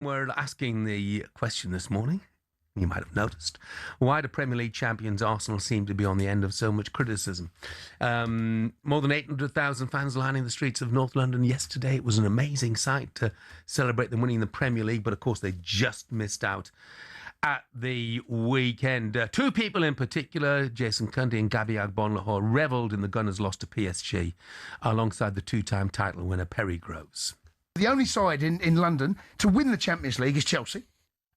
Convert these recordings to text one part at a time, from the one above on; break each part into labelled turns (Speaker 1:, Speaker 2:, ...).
Speaker 1: We're asking the question this morning, you might have noticed, why do Premier League champions Arsenal seem to be on the end of so much criticism? More than 800,000 fans lining the streets of North London yesterday. It was an amazing sight to celebrate them winning the Premier League, but of course they just missed out at the weekend. Two people in particular, Jason Cundy and Agbonlahor, revelled in the Gunners' loss to PSG alongside the two-time title winner Perry Groves.
Speaker 2: The only side in London to win the Champions League is Chelsea.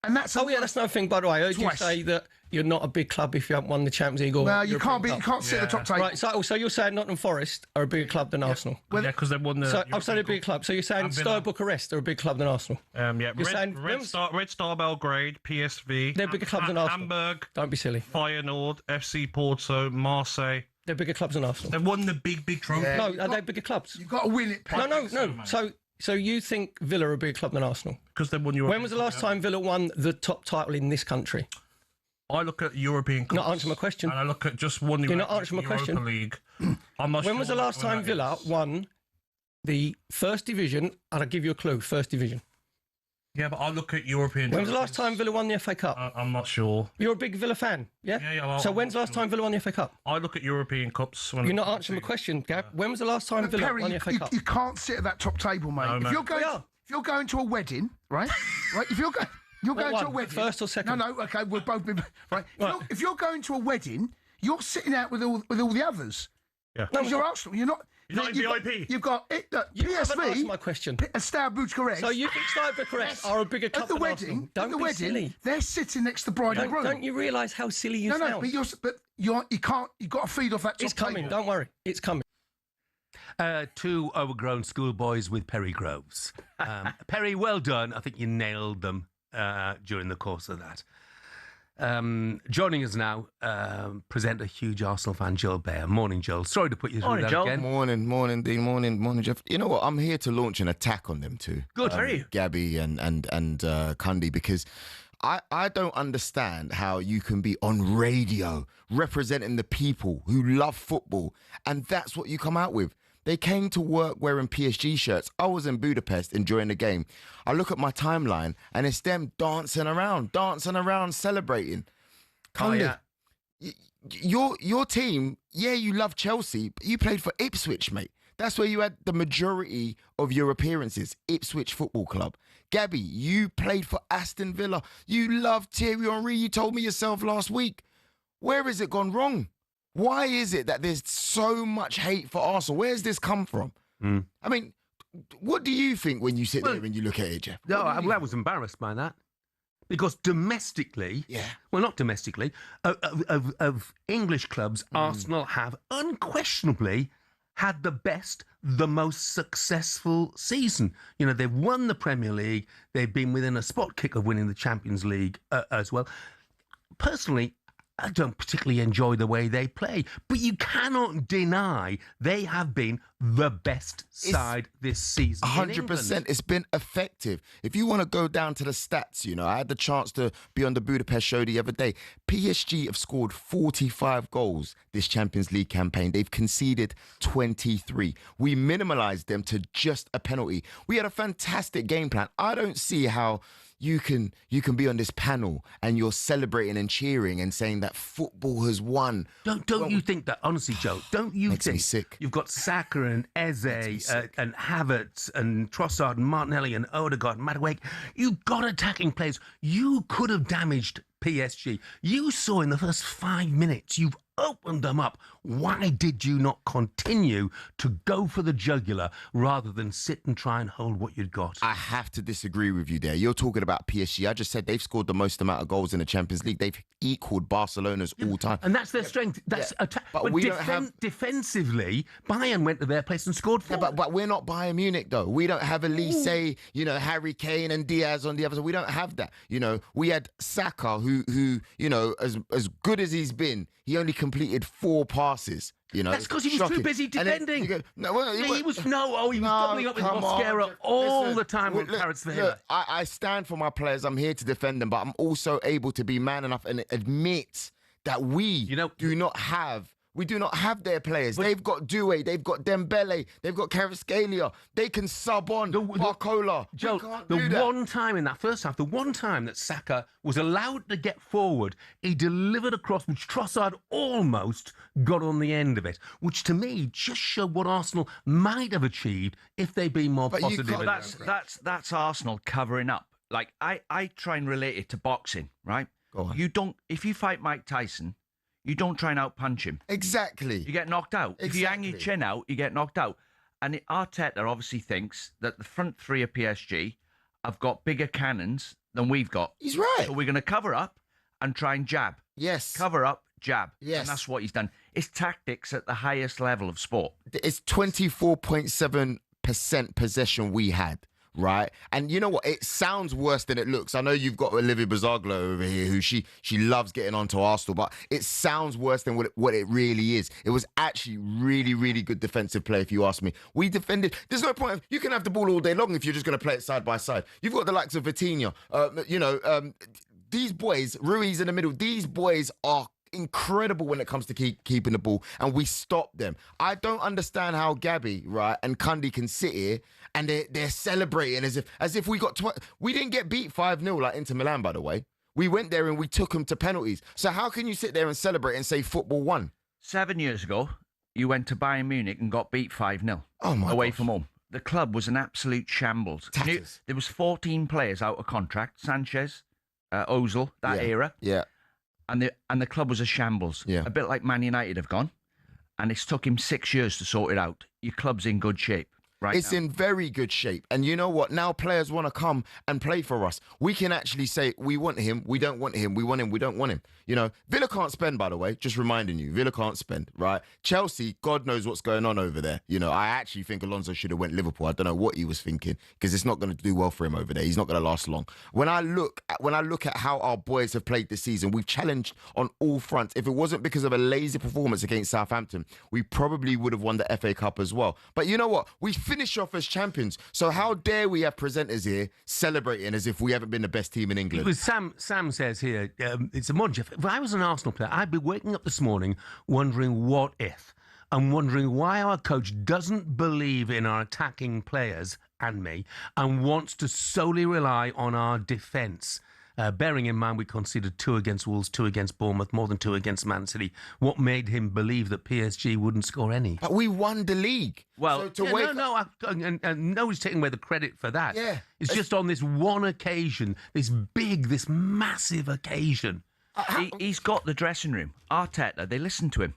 Speaker 2: And that's
Speaker 3: that's no thing, by the way. I heard you say that you're not a big club if you haven't won the Champions League or
Speaker 2: well, you can't sit at the top table.
Speaker 3: Right, so you're saying Nottingham Forest are a bigger club than Arsenal?
Speaker 4: Well, because they won the...
Speaker 3: So they're a bigger club. So you're saying Steaua Bucharest are a bigger club than Arsenal?
Speaker 4: Red Star Belgrade, PSV...
Speaker 3: They're bigger clubs than Arsenal.
Speaker 4: Hamburg...
Speaker 3: Don't be silly.
Speaker 4: Feyenoord, FC Porto, Marseille...
Speaker 3: They're bigger clubs than Arsenal.
Speaker 4: They've won the big trophy.
Speaker 3: Yeah. No, are they bigger clubs?
Speaker 2: You've got to win it.
Speaker 3: No. So you think Villa are a bigger club than Arsenal?
Speaker 4: Because they won Europe.
Speaker 3: When was the last time Villa won the top title in this country?
Speaker 4: I look at European Cups.
Speaker 3: Not answering my question.
Speaker 4: And I look at just one
Speaker 3: You're not answering my question.
Speaker 4: League.
Speaker 3: When was the last time Villa won the First Division? And I'll give you a clue, First Division.
Speaker 4: Yeah, but I look at European...
Speaker 3: When was the last time Villa won the FA Cup?
Speaker 4: I'm not sure.
Speaker 3: You're a big Villa fan, yeah?
Speaker 4: Yeah.
Speaker 3: So when's the last time Villa won the FA Cup?
Speaker 4: I look at European Cups.
Speaker 3: You're not answering my question, Gab. When was the last time Villa won the FA Cup?
Speaker 2: You can't sit at that top table, mate.
Speaker 4: No,
Speaker 2: if you're going to a wedding, right? If you're going to a wedding...
Speaker 3: First or second?
Speaker 2: No, okay, we'll both be... Right. If you're going to a wedding, you're sitting out with all the others.
Speaker 4: Yeah.
Speaker 2: No, you're Arsenal. You're not in
Speaker 4: VIP.
Speaker 2: You've got PSV.
Speaker 3: My question.
Speaker 2: Stelling Bucharest.
Speaker 3: So you think Stelling Bucharest are a bigger club than Arsenal? Don't be silly.
Speaker 2: They're sitting next to the bride and groom.
Speaker 3: Don't you realise how silly you sound?
Speaker 2: But you can't. You've got to feed off that.
Speaker 3: It's coming. Don't worry. It's coming.
Speaker 1: Two overgrown schoolboys with Perry Groves. Perry, well done. I think you nailed them during the course of that. Joining us now, presenter, huge Arsenal fan, Joel Beya. Morning, Joel. Sorry to put you through that again.
Speaker 5: Morning, Dean. Morning, Jeff. You know what? I'm here to launch an attack on them too.
Speaker 1: Good, are you?
Speaker 5: Gabby and Cundy, because I don't understand how you can be on radio representing the people who love football, and that's what you come out with. They came to work wearing PSG shirts. I was in Budapest enjoying the game. I look at my timeline and it's them dancing around, celebrating. Cundy, your team, you love Chelsea, but you played for Ipswich, mate. That's where you had the majority of your appearances, Ipswich Football Club. Gabby, you played for Aston Villa. You love Thierry Henry. You told me yourself last week. Where has it gone wrong? Why is it that there's so much hate for Arsenal? Where's this come from? I mean, what do you think when you sit there and you look at it, Jeff?
Speaker 1: No, I was embarrassed by that. Because domestically, well, not domestically, of English clubs, Arsenal have unquestionably had the best, the most successful season. You know, they've won the Premier League. They've been within a spot kick of winning the Champions League as well. Personally, I don't particularly enjoy the way they play, but you cannot deny they have been the best side this season.
Speaker 5: 100%. It's been effective. If you want to go down to the stats, you know, I had the chance to be on the Budapest show the other day. PSG have scored 45 goals this Champions League campaign. They've conceded 23. We minimalised them to just a penalty. We had a fantastic game plan. I don't see how you can be on this panel and you're celebrating and cheering and saying that football has won.
Speaker 1: Don't you think that, honestly, Joe, don't you
Speaker 5: makes
Speaker 1: think
Speaker 5: me sick.
Speaker 1: You've got Saka and Eze and Havertz and Trossard and Martinelli and Odegaard and Madueke. You've got attacking players. You could have damaged PSG. You saw in the first 5 minutes, you've opened them up. Why did you not continue to go for the jugular rather than sit and try and hold what you'd got?
Speaker 5: I have to disagree with you there. You're talking about PSG. I just said they've scored the most amount of goals in the Champions League. They've equaled Barcelona's all-time.
Speaker 1: And that's their strength. That's but we don't have... defensively, Bayern went to their place and scored 4.
Speaker 5: Yeah, but we're not Bayern Munich, though. We don't have Elise, you know, Harry Kane and Diaz on the other side. We don't have that. You know, we had Saka, who you know, as good as he's been, he only completed 4 passes. You know,
Speaker 1: that's because he was too busy defending. He was doubling up with Mosquera all the time with Clarence Villa.
Speaker 5: I stand for my players. I'm here to defend them, but I'm also able to be man enough and admit that we do not have We do not have their players. They've got Doué, they've got Dembele, they've got Kvaratskhelia. They can sub on Barcola.
Speaker 1: Joe, one time in that first half, the one time that Saka was allowed to get forward, he delivered a cross which Trossard almost got on the end of it, which to me just showed what Arsenal might have achieved if they'd been more positive.
Speaker 6: That's Arsenal covering up. Like I try and relate it to boxing, right?
Speaker 5: Go on.
Speaker 6: You don't, if you fight Mike Tyson, you don't try and outpunch him.
Speaker 5: Exactly.
Speaker 6: You get knocked out.
Speaker 5: Exactly.
Speaker 6: If you hang your chin out, you get knocked out. And Arteta obviously thinks that the front three of PSG have got bigger cannons than we've got.
Speaker 5: He's right.
Speaker 6: So we're going to cover up and try and jab.
Speaker 5: Yes.
Speaker 6: Cover up, jab.
Speaker 5: Yes.
Speaker 6: And that's what he's done. It's tactics at the highest level of sport.
Speaker 5: It's 24.7% possession we had. Right, and you know what? It sounds worse than it looks. I know you've got Olivia Bazaglo over here, who she loves getting onto Arsenal, but it sounds worse than what it really is. It was actually really, really good defensive play, if you ask me. We defended. There's no point. You can have the ball all day long if you're just going to play it side by side. You've got the likes of Vitinha. These boys, Ruiz in the middle. These boys are incredible when it comes to keeping the ball, and we stop them. I don't understand how Gabby, right, and Cundy can sit here and they're celebrating as if we got we didn't get beat 5-0 like Inter Milan, by the way. We went there and we took them to penalties. So how can you sit there and celebrate and say football won?
Speaker 6: 7 years ago, you went to Bayern Munich and got beat 5-0
Speaker 5: away
Speaker 6: from home. The club was an absolute shambles. There was 14 players out of contract. Sanchez, Ozil, that era.
Speaker 5: Yeah.
Speaker 6: And the club was a shambles.
Speaker 5: Yeah.
Speaker 6: A bit like Man United have gone. And it's took him 6 years to sort it out. Your club's in good shape. Right,
Speaker 5: it's in very good shape. And you know what? Now players want to come and play for us. We can actually say, we want him, we don't want him, we want him, we don't want him. You know, Villa can't spend, by the way, just reminding you. Villa can't spend, right? Chelsea, God knows what's going on over there. You know, I actually think Alonso should have went Liverpool. I don't know what he was thinking, because it's not going to do well for him over there. He's not going to last long. When I look at how our boys have played this season, we've challenged on all fronts. If it wasn't because of a lazy performance against Southampton, we probably would have won the FA Cup as well. But you know what? We finished off as champions. So how dare we have presenters here celebrating as if we haven't been the best team in England?
Speaker 1: Because Sam says here, it's a mudge. If I was an Arsenal player, I'd be waking up this morning wondering what if, and wondering why our coach doesn't believe in our attacking players and me, and wants to solely rely on our defence. Bearing in mind we conceded 2 against Wolves, 2 against Bournemouth, more than 2 against Man City. What made him believe that PSG wouldn't score any?
Speaker 5: But we won the league.
Speaker 6: Well,
Speaker 1: nobody's taking away the credit for that.
Speaker 5: Yeah.
Speaker 1: It's just on this one occasion, this massive occasion.
Speaker 6: He's got the dressing room. Arteta, they listen to him.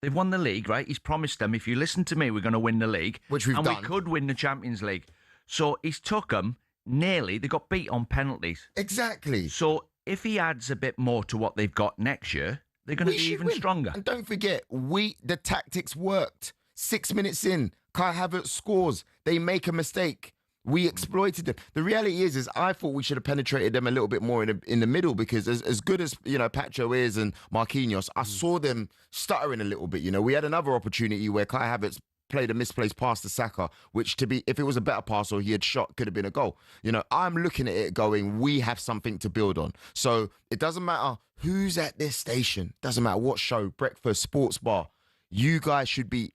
Speaker 6: They've won the league, right? He's promised them, if you listen to me, we're going to win the league.
Speaker 5: Which we've done.
Speaker 6: And we could win the Champions League. So he's took them nearly. They got beat on penalties.
Speaker 5: Exactly.
Speaker 6: So if he adds a bit more to what they've got next year, they're going to be even stronger.
Speaker 5: And don't forget, the tactics worked. 6 minutes in, Kai Havertz scores. They make a mistake. We exploited them. The reality is I thought we should have penetrated them a little bit more in the middle, because as good as, you know, Pacho is and Marquinhos, I saw them stuttering a little bit. You know, we had another opportunity where Kai Havertz played a misplaced pass to Saka, which if it was a better pass or he had shot, could have been a goal. You know, I'm looking at it going, we have something to build on. So it doesn't matter who's at this station. Doesn't matter what show, breakfast, sports bar. You guys should be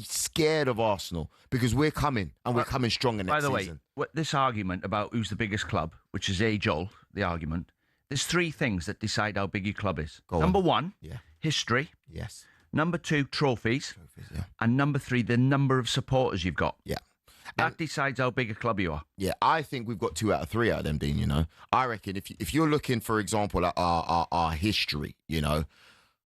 Speaker 5: scared of Arsenal, because we're coming, and we're coming stronger next season. By the
Speaker 6: way, this argument about who's the biggest club, which is age-old, the argument, there's 3 things that decide how big your club is. Number 1, history.
Speaker 5: Yes.
Speaker 6: Number 2, trophies. And number 3, the number of supporters you've got.
Speaker 5: Yeah.
Speaker 6: That decides how big a club you are.
Speaker 5: Yeah, I think we've got 2 out of 3 out of them, Dean, you know. I reckon if you're looking, for example, at our history, you know,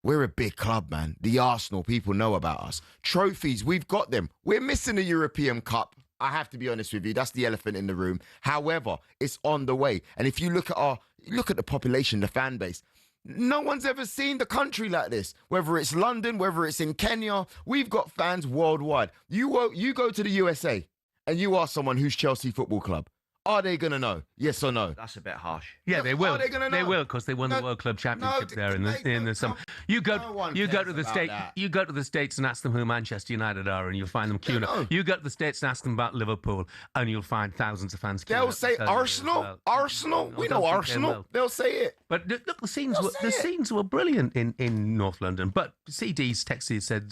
Speaker 5: we're a big club, man. The Arsenal, people know about us. Trophies, we've got them. We're missing the European Cup. I have to be honest with you. That's the elephant in the room. However, it's on the way. And if you look at the population, the fan base, no one's ever seen the country like this. Whether it's London, whether it's in Kenya, we've got fans worldwide. You go to the USA and you ask someone who's Chelsea Football Club. Are they going to know? Yes or no?
Speaker 6: That's a bit harsh.
Speaker 1: Yeah,
Speaker 5: No,
Speaker 1: they will.
Speaker 5: are they gonna know?
Speaker 1: will because they won the
Speaker 5: No,
Speaker 1: World Club Championship
Speaker 5: no,
Speaker 1: there in the summer. You go
Speaker 5: no one
Speaker 1: to
Speaker 5: cares
Speaker 1: the
Speaker 5: about
Speaker 1: state.
Speaker 5: that.
Speaker 1: You go to the States and ask them who Manchester United are, and you'll find them queuing
Speaker 5: No.
Speaker 1: up. You go to the States and ask them about Liverpool, and you'll find thousands of fans. Queuing
Speaker 5: They'll
Speaker 1: up
Speaker 5: say
Speaker 1: to tell you as
Speaker 5: Arsenal.
Speaker 1: well.
Speaker 5: Arsenal.
Speaker 1: No,
Speaker 5: We
Speaker 1: I don't
Speaker 5: know
Speaker 1: think they
Speaker 5: Arsenal.
Speaker 1: will.
Speaker 5: They'll say it.
Speaker 1: But look, the scenes
Speaker 5: They'll
Speaker 1: were
Speaker 5: say it.
Speaker 1: scenes were brilliant in North London. But CD's texted said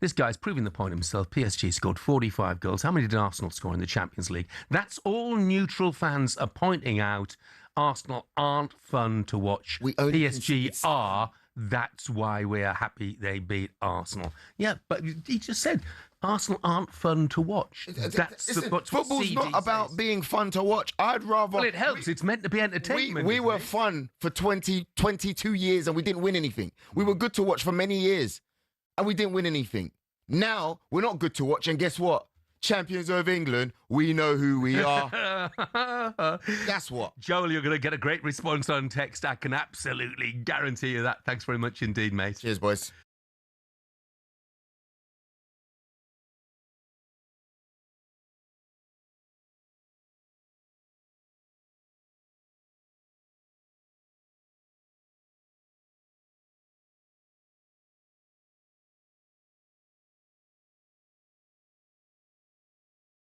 Speaker 1: this guy's proving the point himself. PSG scored 45 goals. How many did Arsenal score in the Champions League? That's all neutral fans are pointing out. Arsenal aren't fun to watch.
Speaker 5: We only
Speaker 1: PSG
Speaker 5: conceded
Speaker 1: are. That's why we're happy they beat Arsenal. Yeah, but he just said Arsenal aren't fun to watch. That's
Speaker 5: Listen,
Speaker 1: what
Speaker 5: football's
Speaker 1: CD
Speaker 5: not about
Speaker 1: says.
Speaker 5: being fun to watch. I'd rather.
Speaker 1: Well, it helps. It's meant to be entertainment.
Speaker 5: We
Speaker 1: isn't
Speaker 5: were
Speaker 1: it?
Speaker 5: fun for 22 years and we didn't win anything. We were good to watch for many years and we didn't win anything. Now we're not good to watch, and guess what? Champions of England, we know who we are. That's what.
Speaker 1: Joel, you're going to get a great response on text. I can absolutely guarantee you that. Thanks very much indeed, mate.
Speaker 5: Cheers, boys.